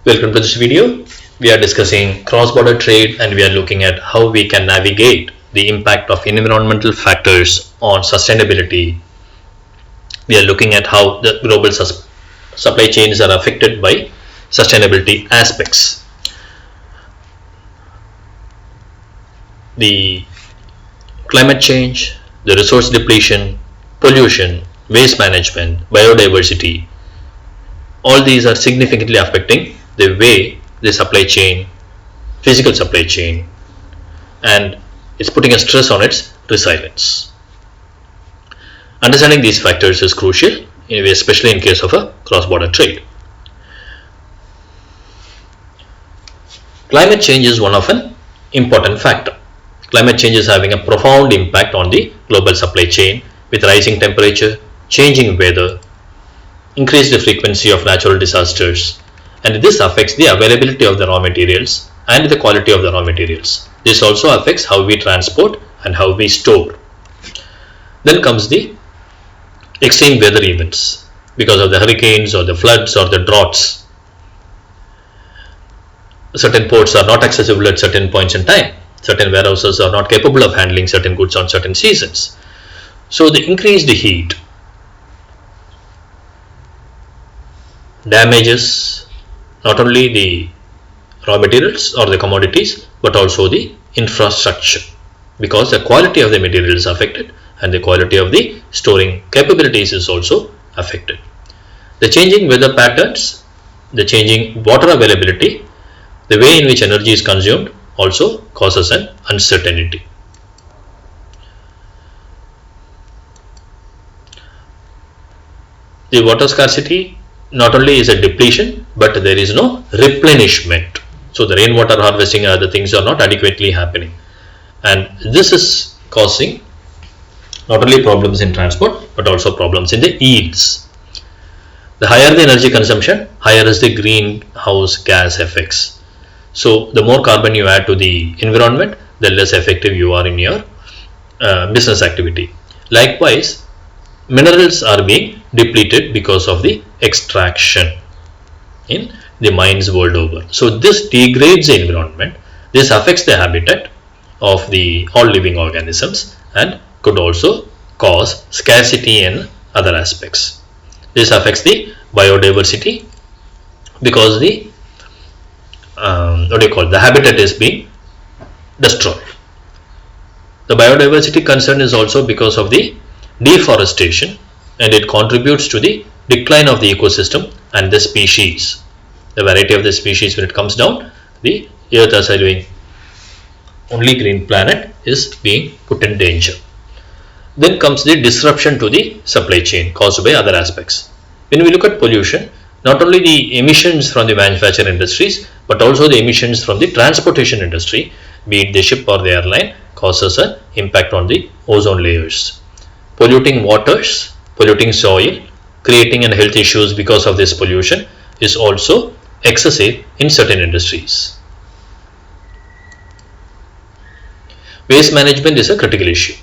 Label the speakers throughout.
Speaker 1: Welcome to this video. We are discussing cross-border trade and we are looking at how we can navigate the impact of environmental factors on sustainability. We are looking at how the global supply chains are affected by sustainability aspects. The climate change, the resource depletion, pollution, waste management, biodiversity, all these are significantly affecting the way the supply chain, physical supply chain, and it's putting a stress on its resilience. Understanding these factors is crucial, especially in case of a cross-border trade. Climate change is one of an important factor. Climate change is having a profound impact on the global supply chain with rising temperature, changing weather, increased frequency of natural disasters, and this affects the availability of the raw materials and the quality of the raw materials. This also affects how we transport and how we store. Then comes the extreme weather events because of the hurricanes or the floods or the droughts. Certain ports are not accessible at certain points in time. Certain warehouses are not capable of handling certain goods on certain seasons. So the increased heat damages not only the raw materials or the commodities but also the infrastructure, because the quality of the material is affected and the quality of the storing capabilities is also affected. The changing weather patterns, the changing water availability, the way in which energy is consumed also causes an uncertainty. The water scarcity not only is a depletion, but there is no replenishment. So the rainwater harvesting and other things are not adequately happening, and this is causing not only problems in transport but also problems in the yields. The higher the energy consumption, higher is the greenhouse gas effects. So the more carbon you add to the environment, the less effective you are in your business activity. Likewise, minerals are being depleted because of the extraction in the mines world over. So this degrades the environment, this affects the habitat of the all living organisms and could also cause scarcity in other aspects. This affects the biodiversity because the the habitat is being destroyed. The biodiversity concern is also because of the deforestation, and it contributes to the decline of the ecosystem and the species. The variety of the species, when it comes down, the earth as a living only green planet is being put in danger. Then comes the disruption to the supply chain caused by other aspects. When we look at pollution, not only the emissions from the manufacturing industries but also the emissions from the transportation industry, be it the ship or the airline, causes an impact on the ozone layers. Polluting waters, polluting soil, creating health issues because of this pollution is also excessive in certain industries. Waste management is a critical issue.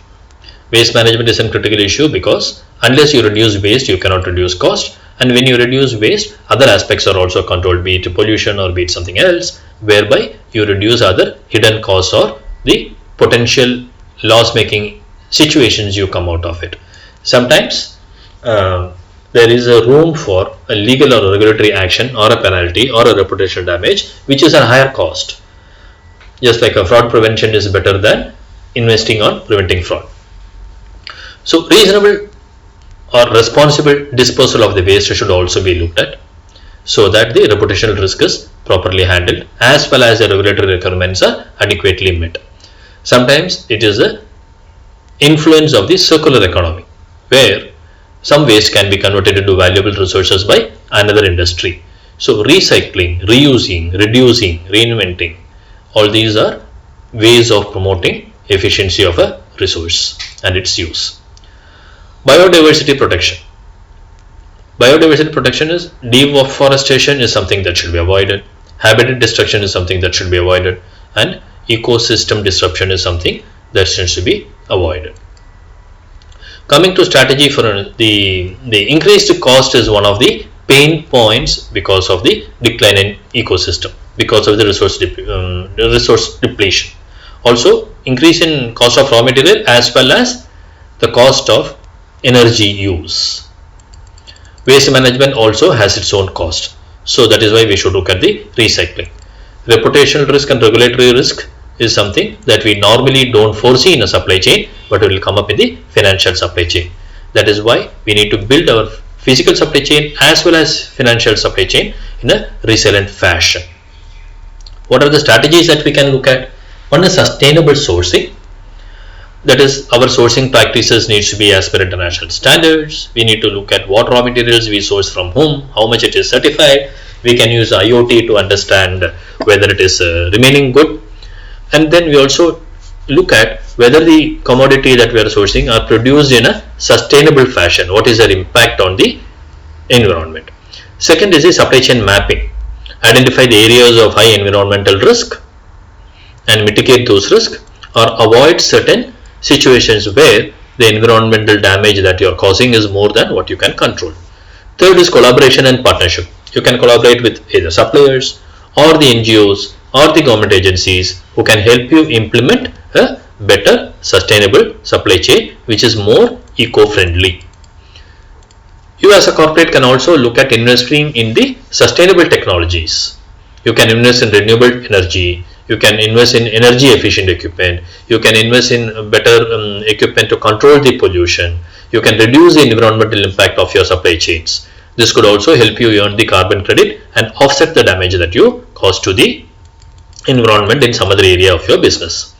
Speaker 1: Waste management is a critical issue because unless you reduce waste, you cannot reduce cost, and when you reduce waste, other aspects are also controlled, be it pollution or be it something else, whereby you reduce other hidden costs or the potential loss making situations you come out of it. Sometimes there is a room for a legal or a regulatory action or a penalty or a reputational damage which is a higher cost. Just like a fraud prevention is better than investing on preventing fraud. So reasonable or responsible disposal of the waste should also be looked at so that the reputational risk is properly handled as well as the regulatory requirements are adequately met. Sometimes it is the influence of the circular economy where some waste can be converted into valuable resources by another industry. So recycling, reusing, reducing, reinventing, all these are ways of promoting efficiency of a resource and its use. Biodiversity protection. Biodiversity protection is deforestation is something that should be avoided, habitat destruction is something that should be avoided, and ecosystem disruption is something that needs to be avoided. Coming to strategy for the increased cost is one of the pain points because of the decline in ecosystem, because of the resource depletion. Also, increase in cost of raw material as well as the cost of energy use. Waste management also has its own cost. So that is why we should look at the recycling. Reputational risk and regulatory risk is something that we normally don't foresee in a supply chain, but it will come up in the financial supply chain. That is why we need to build our physical supply chain as well as financial supply chain in a resilient fashion. What are the strategies that we can look at? One is sustainable sourcing. That is, our sourcing practices needs to be as per international standards. We need to look at what raw materials we source from whom, how much it is certified. We can use IoT to understand whether it is remaining good. And then we also look at whether the commodity that we are sourcing are produced in a sustainable fashion. What is their impact on the environment? Second is the supply chain mapping. Identify the areas of high environmental risk and mitigate those risks, or avoid certain situations where the environmental damage that you are causing is more than what you can control. Third is collaboration and partnership. You can collaborate with either suppliers or the NGOs or the government agencies who can help you implement a better sustainable supply chain which is more eco-friendly. You as a corporate can also look at investing in the sustainable technologies. You can invest in renewable energy. You can invest in energy efficient equipment. You can invest in better equipment to control the pollution. You can reduce the environmental impact of your supply chains. This could also help you earn the carbon credit and offset the damage that you cause to the environment in some other area of your business.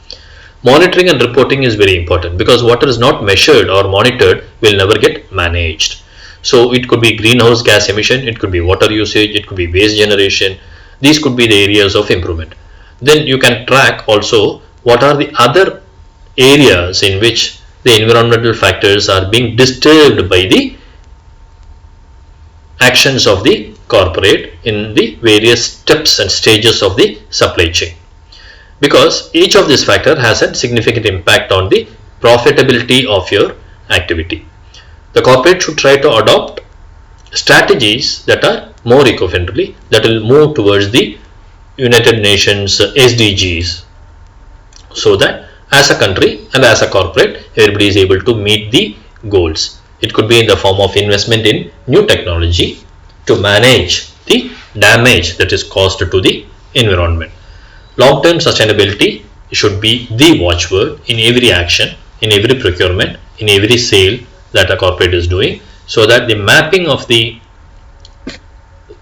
Speaker 1: Monitoring and reporting is very important, because what is not measured or monitored will never get managed. So it could be greenhouse gas emission, it could be water usage, it could be waste generation. These could be the areas of improvement. Then you can track also what are the other areas in which the environmental factors are being disturbed by the actions of the corporate in the various steps and stages of the supply chain, because each of these factors has a significant impact on the profitability of your activity. The corporate should try to adopt strategies that are more eco-friendly, that will move towards the United Nations SDGs, so that as a country and as a corporate, everybody is able to meet the goals. It could be in the form of investment in new technology to manage the damage that is caused to the environment. Long-term sustainability should be the watchword in every action, in every procurement, in every sale that a corporate is doing, so that the mapping of the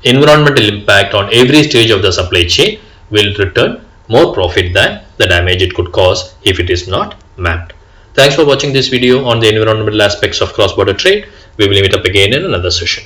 Speaker 1: environmental impact on every stage of the supply chain will return more profit than the damage it could cause if it is not mapped. Thanks for watching this video on the environmental aspects of cross-border trade. We will meet up again in another session.